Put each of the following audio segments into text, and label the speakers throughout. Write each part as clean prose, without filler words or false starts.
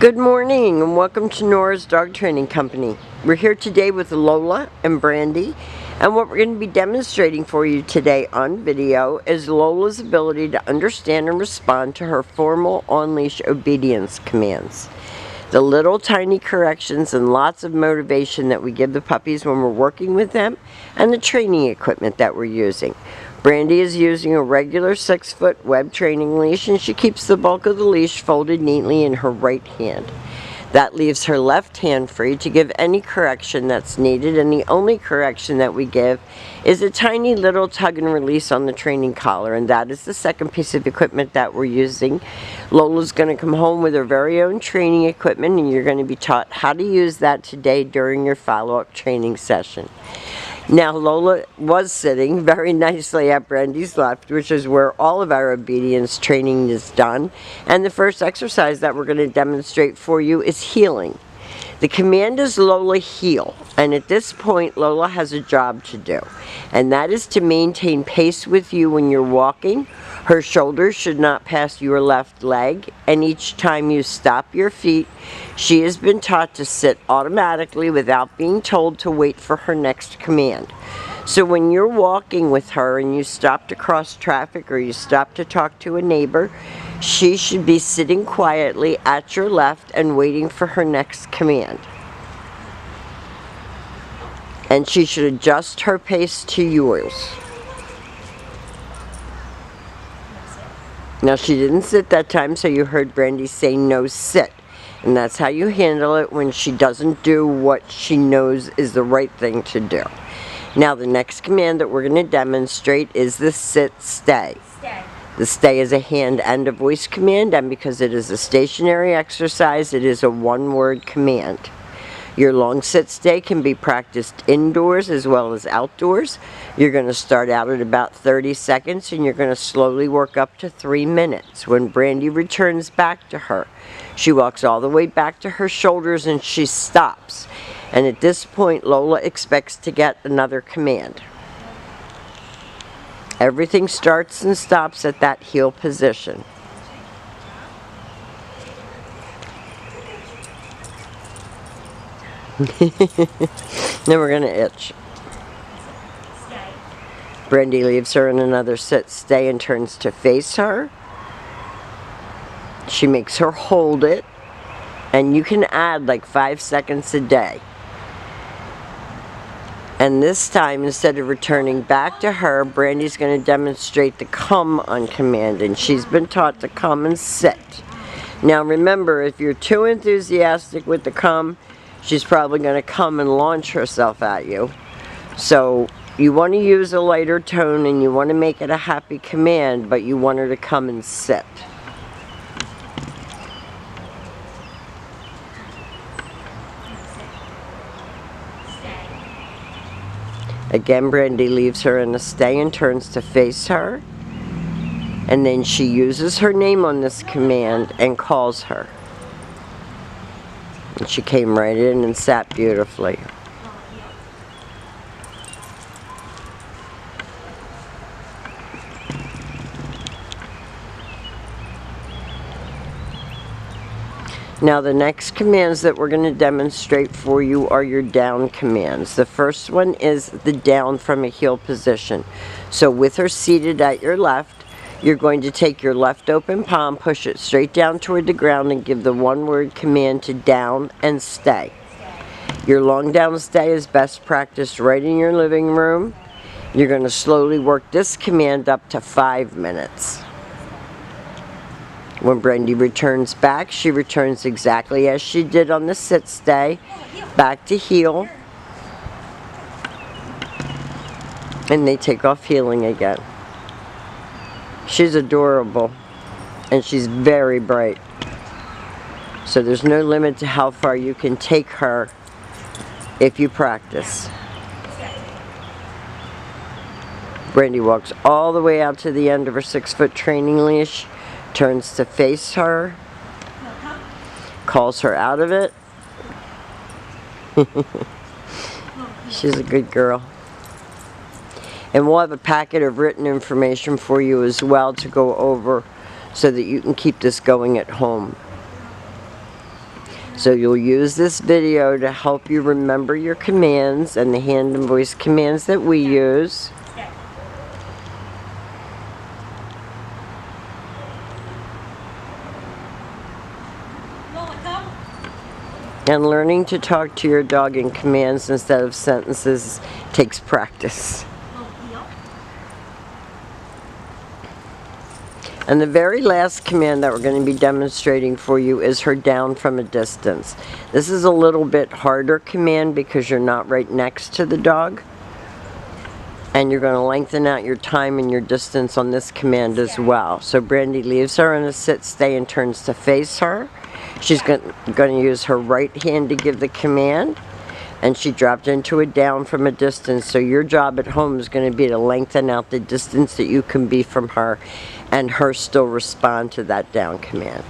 Speaker 1: Good morning and welcome to Nora's Dog Training Company. We're here today with Lola and Brandy, and what we're going to be demonstrating for you today on video is Lola's ability to understand and respond to her formal on-leash obedience commands. The little tiny corrections and lots of motivation that we give the puppies when we're working with them, and the training equipment that we're using. Brandy is using a regular 6-foot web training leash, and she keeps the bulk of the leash folded neatly in her right hand. That leaves her left hand free to give any correction that's needed, and the only correction that we give is a tiny little tug and release on the training collar, and that is the second piece of equipment that we're using. Lola's going to come home with her very own training equipment, and you're going to be taught how to use that today during your follow-up training session. Now, Lola was sitting very nicely at Brandy's left, which is where all of our obedience training is done. And the first exercise that we're going to demonstrate for you is heeling. The command is Lola heel, and at this point Lola has a job to do, and that is to maintain pace with you when you're walking. Her shoulders should not pass your left leg, and each time you stop your feet, she has been taught to sit automatically without being told to wait for her next command. So when you're walking with her and you stop to cross traffic or you stop to talk to a neighbor, she should be sitting quietly at your left and waiting for her next command. And she should adjust her pace to yours. Now, she didn't sit that time, so you heard Brandy say no sit. And that's how you handle it when she doesn't do what she knows is the right thing to do. Now, the next command that we're going to demonstrate is the sit-stay. The stay is a hand and a voice command, and because it is a stationary exercise, it is a one-word command. Your long sit-stay can be practiced indoors as well as outdoors. You're going to start out at about 30 seconds, and you're going to slowly work up to 3 minutes. When Brandy returns back to her, she walks all the way back to her shoulders and she stops. And at this point, Lola expects to get another command. Everything starts and stops at that heel position. Then we're going to itch. Brandy leaves her in another sit-stay and turns to face her. She makes her hold it, and you can add like 5 seconds a day. And this time, instead of returning back to her, Brandy's going to demonstrate the come on command, and she's been taught to come and sit. Now remember, if you're too enthusiastic with the come, she's probably going to come and launch herself at you. So you want to use a lighter tone, and you want to make it a happy command, but you want her to come and sit. Again, Brandy leaves her in a stay and turns to face her. And then she uses her name on this command and calls her. And she came right in and sat beautifully. Now, the next commands that we're going to demonstrate for you are your down commands. The first one is the down from a heel position. So with her seated at your left, you're going to take your left open palm, push it straight down toward the ground, and give the one-word command to down and stay. Your long down stay is best practiced right in your living room. You're going to slowly work this command up to 5 minutes. When Brandy returns back, she returns exactly as she did on the sit-stay, back to heel, and they take off heeling again. She's adorable, and she's very bright, so there's no limit to how far you can take her if you practice. Brandy walks all the way out to the end of her 6-foot training leash, turns to face her, calls her out of it. She's a good girl. And we'll have a packet of written information for you as well to go over so that you can keep this going at home. So you'll use this video to help you remember your commands and the hand and voice commands that we use.
Speaker 2: Lola, come.
Speaker 1: And learning to talk to your dog in commands instead of sentences takes practice. And the very last command that we're going to be demonstrating for you is her down from a distance. This is a little bit harder command because you're not right next to the dog. And you're going to lengthen out your time and your distance on this command as well. So Brandy leaves her in a sit, stay, and turns to face her. She's going to use her right hand to give the command. And she dropped into a down from a distance. So your job at home is going to be to lengthen out the distance that you can be from her and her still respond to that down command.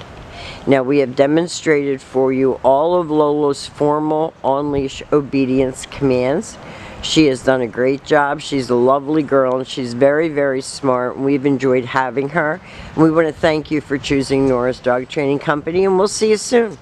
Speaker 1: Now we have demonstrated for you all of Lola's formal on-leash obedience commands. She has done a great job. She's a lovely girl and she's very, very smart. We've enjoyed having her. And we want to thank you for choosing Nora's Dog Training Company, and we'll see you soon.